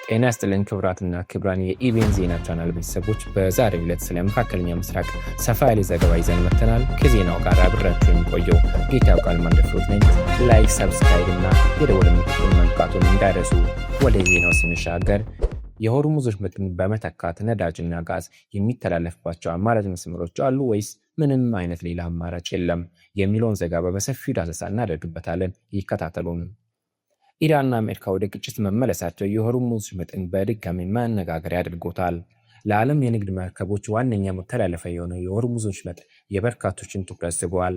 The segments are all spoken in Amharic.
ጤና ይስጥልን ክቡራትና ክቡራን የኢቢኤን ዜና ቻናል ቤተሰቦች፣ በዛሬው ዕለት ስለ መካከለኛው ምስራቅ ሰፋ ያለ ዘገባ ይዘን መጥተናል። ከዜናው ጋር አብራችሁ የሚቆየው ጌታ ያውቃል ማንደፍሮት ነኝ። ላይክ፣ ሰብስክራይብ እና የደወል ምልክቱን መንካቱን እንዳይረሱ። ወደ ዜናው ስንሻገር የሆርሙዝ ወሽመጥን በመተካት ነዳጅና ጋዝ የሚተላለፍባቸው አማራጭ መስመሮች አሉ ወይስ ምንም አይነት ሌላ አማራጭ የለም የሚለውን ዘገባ በሰፊው ዳሰሳ እናደርግበታለን። ይከታተሉን። ኢራንና አሜሪካ ወደ ግጭት መመለሳቸው የሆርሙዝ ወሽመጥን በድጋሚ መነጋገሪያ አድርጎታል። ለዓለም የንግድ መርከቦች ዋነኛ መተላለፊያ የሆነው የሆርሙዝ ወሽመጥ የበርካቶችን ትኩረት ስቧል።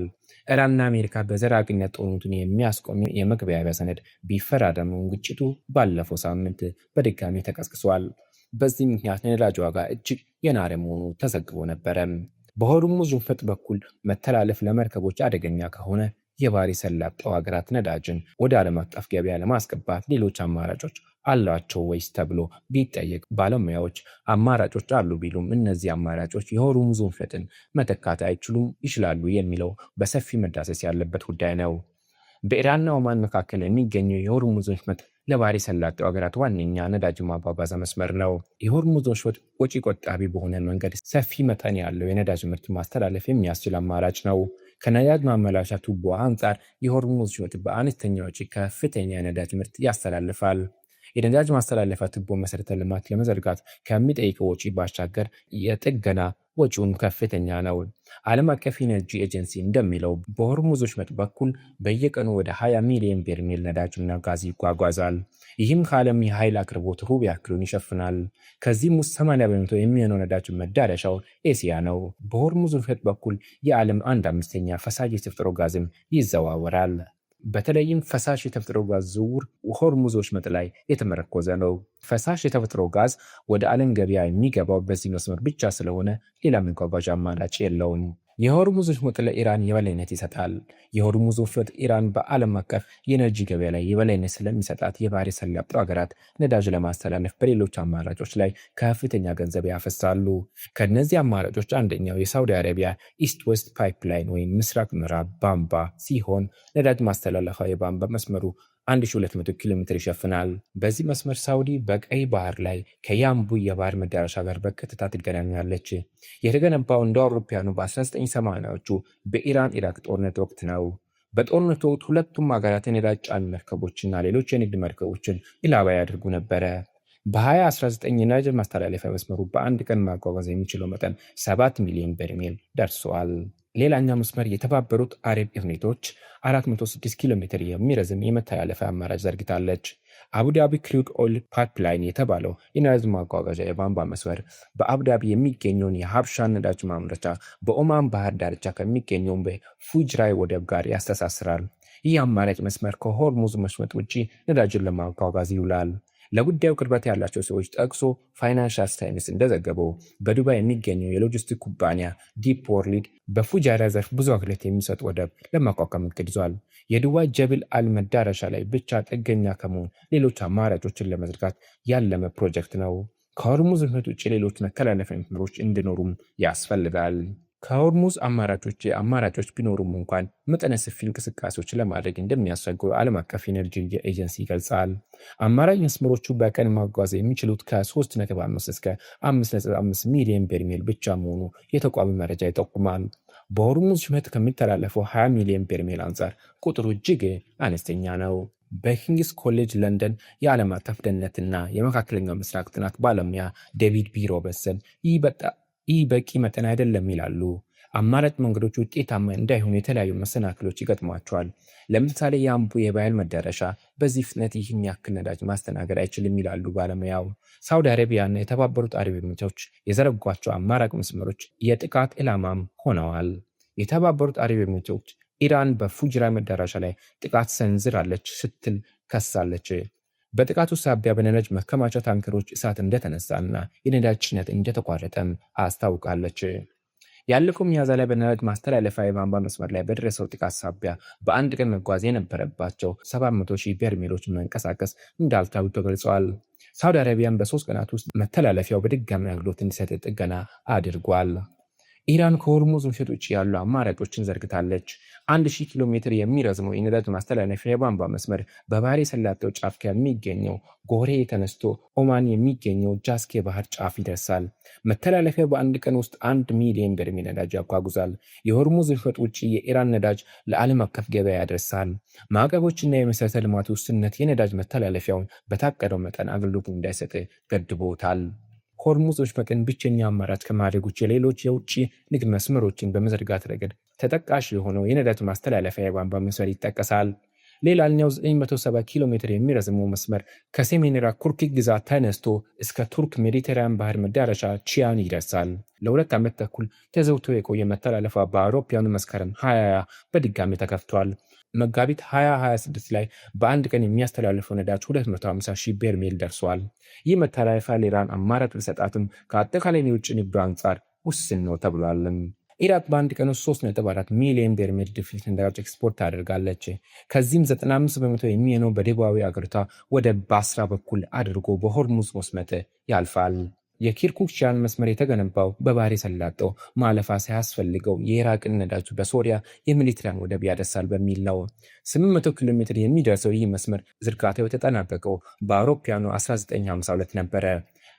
ኢራንና አሜሪካ በዘላቂነት ጦርነቱን የሚያስቆም የመግባቢያ ሰነድ ቢፈራረሙም ግጭቱ ባለፈው ሳምንት በድጋሚ ተቀስቅሷል። በዚህ ምክንያት ነዳጅ ዋጋ እጅግ የናረ መሆኑ ተዘግቦ ነበረ። በሆርሙዝ ወሽመጥ በኩል መተላለፍ ለመርከቦች አደገኛ ከሆነ የባህረ ሰላጤው ሀገራት ነዳጅን ወደ ዓለም አቀፍ ገበያ ለማስገባት ሌሎች አማራጮች አላቸው ወይስ ተብሎ ቢጠየቅ ባለሙያዎች አማራጮች አሉ ቢሉም እነዚህ አማራጮች የሆርሙዝ ወሽመጥን መተካት ይችላሉ የሚለው በሰፊ መዳሰስ ያለበት ጉዳይ ነው። በኢራንና ኦማን መካከል የሚገኘው የሆርሙዝ ወሽመጥ ለባህረ ሰላጤው ሀገራት ዋነኛ ነዳጅ ማጓጓዣ መስመር ነው። የሆርሙዝ ወሽመጥ ወጪ ቆጣቢ በሆነ መንገድ ሰፊ መጠን ያለው የነዳጅ ምርት ማስተላለፍ የሚያስችል አማራጭ ነው። ከነዳጅ ማመላለሻ ቱቦ አንጻር የሆርሙዝ ወሽመጥ በአነስተኛ ወጪ ከፍተኛ የነዳጅ ምርት ያስተላልፋል። የነዳጅ ማስተላለፊያ ቱቦ መሰረተ ልማት ለመዘርጋት ከሚጠይቀው ወጪ ባሻገር የጥገና ወጪውን ከፍተኛ ነው። ዓለም አቀፍ ኢነርጂ ኤጀንሲ እንደሚለው በሆርሙዝ ወሽመጥ በኩል በየቀኑ ወደ 20 ሚሊዮን በርሜል ነዳጅና ጋዝ ይጓጓዛል። ይህም ከዓለም የኃይል አቅርቦት ሩብ ያክሉን ይሸፍናል። ከዚህም ውስጥ 80% የሚሆነው ነዳጅ መዳረሻው ኤስያ ነው። በሆርሙዝ ወሽመጥ በኩል የዓለም 1/5 ፈሳሽ የተፈጥሮ ጋዝም ይዘዋወራል። በተለይም ፈሳሽ የተፈጥሮ ጋዝ ዝውውር ሆርሙዝ ወሽመጥ ላይ የተመረኮዘ ነው። ፈሳሽ የተፈጥሮ ጋዝ ወደ ዓለም ገበያ የሚገባው በዚህ መስመር ብቻ ስለሆነ ሌላ መጓጓዣ አማራጭ የለውም። የሆርሙዝ ወሽመጥ ለኢራን የበላይነት ይሰጣል። የሆርሙዝ ወሽመጥ ኢራን በዓለም አቀፍ የኤነርጂ ገበያ ላይ የበላይነት ስለሚሰጣት የባህረ ሰላጤው ሀገራት ነዳጅ ለማስተላለፍ በሌሎች አማራጮች ላይ ከፍተኛ ገንዘብ ያፈሳሉ። ከነዚህ አማራጮች አንደኛው የሳውዲ አረቢያ ኢስት ዌስት ፓይፕላይን ወይም ምስራቅ ምዕራብ ቧንቧ ሲሆን ነዳጅ ማስተላለፊያ የቧንቧ መስመሩ 1200 ኪሎ ሜትር ይሸፍናል። በዚህ መስመር ሳውዲ በቀይ ባህር ላይ ከያምቡ የባህር መዳረሻ ጋር በቀጥታ ትገናኛለች። የተገነባው እንደ አውሮፓውያኑ በ1980ዎቹ በኢራን ኢራቅ ጦርነት ወቅት ነው። በጦርነቱ ወቅት ሁለቱም ሀገራት የነዳጅ ጫኝ መርከቦችና ሌሎች የንግድ መርከቦችን ኢላማ ያደርጉ ነበረ። በ2019 የነዳጅ ማስተላለፊያ መስመሩ በአንድ ቀን ማጓጓዝ የሚችለው መጠን 7 ሚሊዮን በርሜል ደርሷል። ሌላኛው መስመር የተባበሩት አረብ ኤሚሬቶች 406 ኪሎ ሜትር የሚረዝም የመተላለፊያ አማራጭ ዘርግታለች። አቡዳቢ ክሩድ ኦይል ፓይፕላይን የተባለው የነዳጅ ማጓጓዣ የቧንቧ መስመር በአቡዳቢ የሚገኘውን የሀብሻን ነዳጅ ማምረቻ በኦማን ባህር ዳርቻ ከሚገኘው በፉጅራይ ወደብ ጋር ያስተሳስራል። ይህ አማራጭ መስመር ከሆርሙዝ ወሽመጥ ውጪ ነዳጅን ለማጓጓዝ ይውላል። ለጉዳዩ ቅርበት ያላቸው ሰዎች ጠቅሶ ፋይናንሻል ታይምስ እንደዘገበው በዱባይ የሚገኘው የሎጂስቲክ ኩባንያ ዲፕ ወርልድ በፉጃይራ ዘርፍ ብዙ አገልግሎት የሚሰጥ ወደብ ለማቋቋም እቅድ ይዟል። የዱባይ ጀብል አል መዳረሻ ላይ ብቻ ጥገኛ ከመሆን ሌሎች አማራጮችን ለመዝርጋት ያለመ ፕሮጀክት ነው። ከሆርሙዝ ወሽመጥ ውጭ ሌሎች መተላለፊያ መስመሮች እንዲኖሩም ያስፈልጋል። ከሆርሙዝ አማራጮች ቢኖሩም እንኳን መጠነ ሰፊ እንቅስቃሴዎች ለማድረግ እንደሚያስፈልጉ ዓለም አቀፍ ኢነርጂ ኤጀንሲ ይገልጻል። አማራጭ መስመሮቹ በቀን ማጓጓዝ የሚችሉት ከ3.5 እስከ 5.5 ሚሊዮን በርሜል ብቻ መሆኑ የተቋሙ መረጃ ይጠቁማል። በሆርሙዝ ወሽመጥ ከሚተላለፈው 20 ሚሊዮን በርሜል አንጻር ቁጥሩ እጅግ አነስተኛ ነው። በኪንግስ ኮሌጅ ለንደን የዓለም አቀፍ ደህንነትና የመካከለኛው ምስራቅ ጥናት ባለሙያ ዴቪድ ቢ ሮበርትሰን ይህ በቂ መጠን አይደለም ይላሉ። አማራጭ መንገዶች ውጤታማ እንዳይሆኑ የተለያዩ መሰናክሎች ይገጥሟቸዋል። ለምሳሌ የአምቡ የባህር መዳረሻ በዚህ ፍጥነት ይህን ያክል ነዳጅ ማስተናገድ አይችልም ይላሉ ባለሙያው። ሳውዲ አረቢያና የተባበሩት አረብ ኤሚሬቶች የዘረጓቸው አማራጭ መስመሮች የጥቃት ኢላማም ሆነዋል። የተባበሩት አረብ ኤሚሬቶች ኢራን በፉጅራይ መዳረሻ ላይ ጥቃት ሰንዝራለች ስትል ከሳለች። በጥቃቱ ሳቢያ በነዳጅ መከማቻ ታንከሮች እሳት እንደተነሳና የነዳጅ ጭነት እንደተቋረጠም አስታውቃለች። ያለፈው ሚያዝያ ላይ በነዳጅ ማስተላለፊያ የቧንቧ መስመር ላይ በደረሰው ጥቃት ሳቢያ በአንድ ቀን መጓዝ የነበረባቸው 700,000 በርሜሎች መንቀሳቀስ እንዳልቻሉ ተገልጿል። ሳውዲ አረቢያን በ3 ቀናት ውስጥ መተላለፊያው በድጋሚ አገልግሎት እንዲሰጥ ጥገና አድርጓል። ኢራን ከሆርሙዝ ወሽመጥ ውጭ ያሉ አማራጮችን ዘርግታለች። 1000 ኪሎ ሜትር የሚረዝመው የነዳጅ ማስተላለፊያ የቧንቧ መስመር በባህረ ሰላጤው ጫፍ ከሚገኘው ጎሬ ተነስቶ ኦማን የሚገኘው ጃስኬ ባህር ጫፍ ይደርሳል። መተላለፊያው በአንድ ቀን ውስጥ 1 ሚሊዮን በርሜል ነዳጅ ያጓጉዛል። የሆርሙዝ ወሽመጥ ውጭ የኢራን ነዳጅ ለዓለም አቀፍ ገበያ ያደርሳል። ማዕቀቦችና የመሠረተ ልማት ውስንነት የነዳጅ መተላለፊያውን በታቀደው መጠን አገልግሎት እንዳይሰጥ ገድቦታል። ሆርሙዝ ወሽመጥን ብቸኛ አማራጭ ከማድረግ ውጭ ሌሎች የውጭ ንግድ መስመሮችን በመዘርጋት ረገድ ተጠቃሽ የሆነው የነዳጅ ማስተላለፊያ የቧንቧ መስመር ይጠቀሳል። ሌላኛው 970 ኪሎ ሜትር የሚረዝመው መስመር ከሰሜን ኢራቅ ኩርኩክ ግዛት ተነስቶ እስከ ቱርክ ሜዲተራኒያን ባህር መዳረሻ ቺያን ይደርሳል። ለ2 ዓመት ተኩል ተዘግቶ የቆየ መተላለፊያ በአውሮፓውያኑ መስከረም 2020 በድጋሚ ተከፍቷል። መጋቢት 2026 ላይ በአንድ ቀን የሚያስተላልፈው ነዳጅ 250,000 በርሜል ደርሷል። ይህ መተላለፊያ ለኢራን አማራጭ ቢሰጣትም ከአጠቃላይ የውጭ ንግዱ አንጻር ውስን ነው ተብሏል። ኢራቅ በአንድ ቀን ውስጥ 3.4 ሚሊዮን በርሜል ድፍድፍ ነዳጅ ኤክስፖርት ታደርጋለች። ከዚህም 95 በመቶ የሚሆነው በደቡባዊ አገሪቷ ወደ ባስራ በኩል አድርጎ በሆርሙዝ ወሽመጥ ያልፋል። የኪርኩክ ቺያን መስመር የተገነባው በባህረ ሰላጤው ማለፋ ሳያስፈልገው የኢራቅን ነዳጅ በሶሪያ የሜዲትራኒያን ወደብ ያደርሳል በሚል ነው። 800 ኪሎ ሜትር የሚደርሰው ይህ መስመር ዝርጋታው የተጠናቀቀው በአውሮፓውያኑ 1952 ነበረ።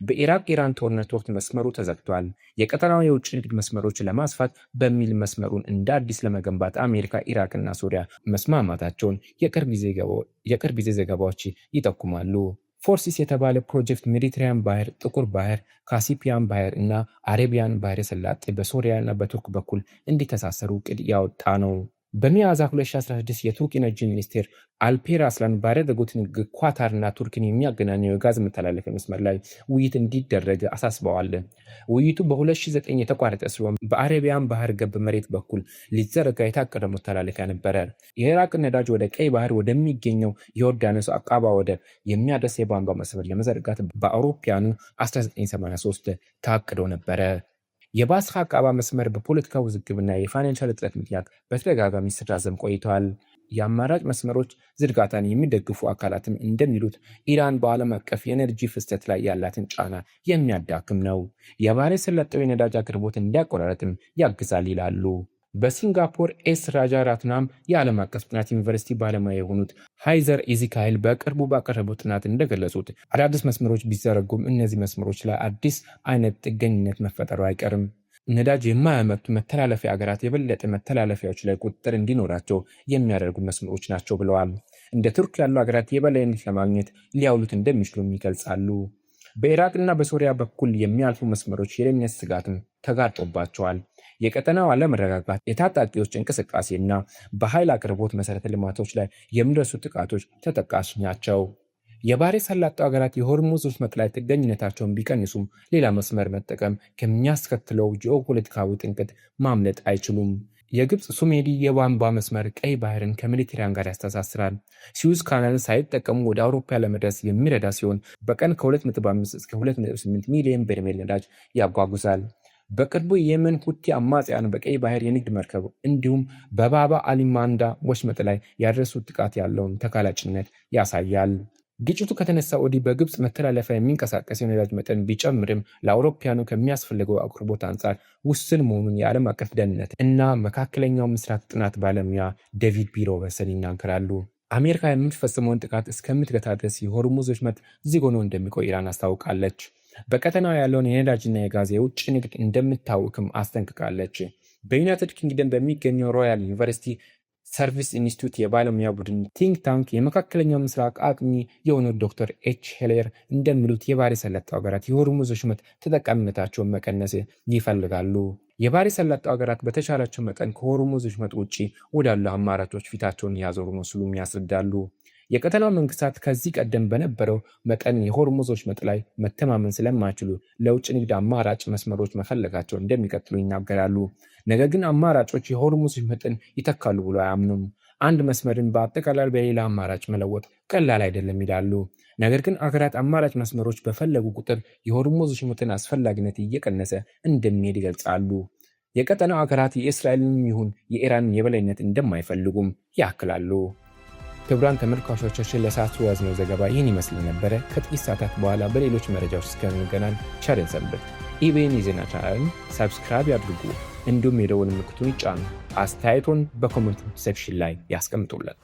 በኢራቅ-ኢራን ጦርነት ወቅት መስመሩ ተዘግቷል። የቀጠናው የውጭ ንግድ መስመሮች ለማስፋት በሚል መስመሩን እንደ አዲስ ለመገንባት አሜሪካ፣ ኢራቅና ሶሪያ መስማማታቸውን የቅርብ ጊዜ ዘገባዎች ይጠቁማሉ። ፎርሲስ የተባለ ፕሮጀክት ሜዲትራኒያን ባህር፣ ጥቁር ባህር፣ ካስፒያን ባህር እና አረቢያን ባህረ ሰላጤ በሶሪያ እና በቱርክ በኩል እንዲተሳሰሩ እቅድ ያወጣ ነው። በሚያዝያ 2016 የቱርክ ኢነርጂ ሚኒስቴር አልፔር አስላን ባደረጉት ንግግር ኳታርና ቱርክን የሚያገናኘው የጋዝ መተላለፊያ መስመር ላይ ውይይት እንዲደረግ አሳስበዋል። ውይይቱ በ2009 የተቋረጠ ሲሆን በአረቢያን ባህር ገብ መሬት በኩል ሊዘረጋ የታቀደ መተላለፊያ ነበረ። የኢራቅ ነዳጅ ወደ ቀይ ባህር ወደሚገኘው የዮርዳኖስ አቃባ ወደብ የሚያደርስ የቧንቧ መስመር ለመዘርጋት በአውሮፓውያኑ 1983 ታቅዶ ነበረ። የባስራ አቃባ መስመር በፖለቲካ ውዝግብና የፋይናንሻል እጥረት ምክንያት በተደጋጋሚ ሲራዘም ቆይቷል። የአማራጭ መስመሮች ዝርጋታን የሚደግፉ አካላትም እንደሚሉት ኢራን በዓለም አቀፍ የኤነርጂ ፍሰት ላይ ያላትን ጫና የሚያዳክም ነው። የባህረ ሰላጤው የነዳጅ አቅርቦት እንዲያቆራረጥም ያግዛል ይላሉ። በሲንጋፖር ኤስ ራጃ ራትናም የዓለም አቀፍ ጥናት ዩኒቨርሲቲ ባለሙያ የሆኑት ሃይዘር ኢዚካኤል በቅርቡ ባቀረቡት ጥናት እንደገለጹት አዳዲስ መስመሮች ቢዘረጉም እነዚህ መስመሮች ላይ አዲስ አይነት ጥገኝነት መፈጠሩ አይቀርም። ነዳጅ የማያመርቱ መተላለፊያ ሀገራት የበለጠ መተላለፊያዎች ላይ ቁጥጥር እንዲኖራቸው የሚያደርጉ መስመሮች ናቸው ብለዋል። እንደ ቱርክ ያሉ ሀገራት የበላይነት ለማግኘት ሊያውሉት እንደሚችሉም ይገልጻሉ። በኢራቅና በሶሪያ በኩል የሚያልፉ መስመሮች የደህንነት ስጋትም ተጋርጦባቸዋል። የቀጠናው አለመረጋጋት፣ የታጣቂዎች እንቅስቃሴና በኃይል አቅርቦት መሰረተ ልማቶች ላይ የሚደርሱ ጥቃቶች ተጠቃሽ ናቸው። የባህረ ሰላጤው ሀገራት የሆርሙዝ ወሽመጥ ላይ ጥገኝነታቸውን ቢቀንሱም ሌላ መስመር መጠቀም ከሚያስከትለው ጂኦፖለቲካዊ ጥንቅጥ ማምለጥ አይችሉም። የግብፅ ሱሜዲ የቧንቧ መስመር ቀይ ባህርን ከሜዲትራኒያን ጋር ያስተሳስራል። ስዊዝ ካናልን ሳይጠቀሙ ወደ አውሮፓ ለመድረስ የሚረዳ ሲሆን በቀን ከ2.5 እስከ 2.8 ሚሊዮን በርሜል ነዳጅ ያጓጉዛል። በቅርቡ የየመን ሁቲ አማጽያን በቀይ ባህር የንግድ መርከብ እንዲሁም በባባ አሊማንዳ ወሽመጥ ላይ ያደረሱት ጥቃት ያለውን ተጋላጭነት ያሳያል። ግጭቱ ከተነሳ ወዲህ በግብፅ መተላለፊያ የሚንቀሳቀስ የነዳጅ መጠን ቢጨምርም ለአውሮፓውያኑ ከሚያስፈልገው አቅርቦት አንጻር ውስን መሆኑን የዓለም አቀፍ ደህንነት እና መካከለኛው ምስራቅ ጥናት ባለሙያ ዴቪድ ቢ ሮበርትሰን ይናገራሉ። አሜሪካ የምትፈጽመውን ጥቃት እስከምትገታ ድረስ የሆርሙዝ ወሽመጥ ዝግ ሆኖ እንደሚቆይ ኢራን አስታውቃለች። በቀጠናው ያለውን የነዳጅና የጋዝ የውጭ ንግድ እንደምታውክም አስጠንቅቃለች። በዩናይትድ ኪንግደም በሚገኘው ሮያል ዩኒቨርሲቲ ሰርቪስ ኢንስቲትዩት የባለሙያ ቡድን ቲንክ ታንክ የመካከለኛው ምስራቅ አጥኚ የሆኑት ዶክተር ኤች ሄለር እንደሚሉት የባህረ ሰላጤው ሀገራት የሆርሙዝ ወሽመጥ ተጠቃሚነታቸውን መቀነስ ይፈልጋሉ። የባህረ ሰላጤው ሀገራት በተቻላቸው መጠን ከሆርሙዝ ወሽመጥ ውጭ ወዳሉ አማራጮች ፊታቸውን ያዞሩ ነው ሲሉም ያስረዳሉ። የቀጠናው መንግስታት ከዚህ ቀደም በነበረው መጠን የሆርሙዝ ወሽመጥ ላይ መተማመን ስለማይችሉ ለውጭ ንግድ አማራጭ መስመሮች መፈለጋቸው እንደሚቀጥሉ ይናገራሉ። ነገር ግን አማራጮች የሆርሙዝ ወሽመጥን ይተካሉ ብሎ አያምኑም። አንድ መስመርን በአጠቃላይ በሌላ አማራጭ መለወጥ ቀላል አይደለም ይላሉ። ነገር ግን አገራት አማራጭ መስመሮች በፈለጉ ቁጥር የሆርሙዝ ወሽመጥን አስፈላጊነት እየቀነሰ እንደሚሄድ ይገልጻሉ። የቀጠናው አገራት የእስራኤልን ይሁን የኢራንን የበላይነት እንደማይፈልጉም ያክላሉ። ክቡራን ተመልካቾቻችን ለሰዓቱ ያዝነው ዘገባ ይህን ይመስል ነበረ። ከጥቂት ሰዓታት በኋላ በሌሎች መረጃዎች እስከምንገናኝ ቸር ሰንብቱ። ኢቢኤን የዜና ቻናልን ሰብስክራይብ ያድርጉ። እንዲሁም የደወል ምልክቱን ይጫኑ። አስተያየቶን በኮሜንት ሴክሽን ላይ ያስቀምጡልን።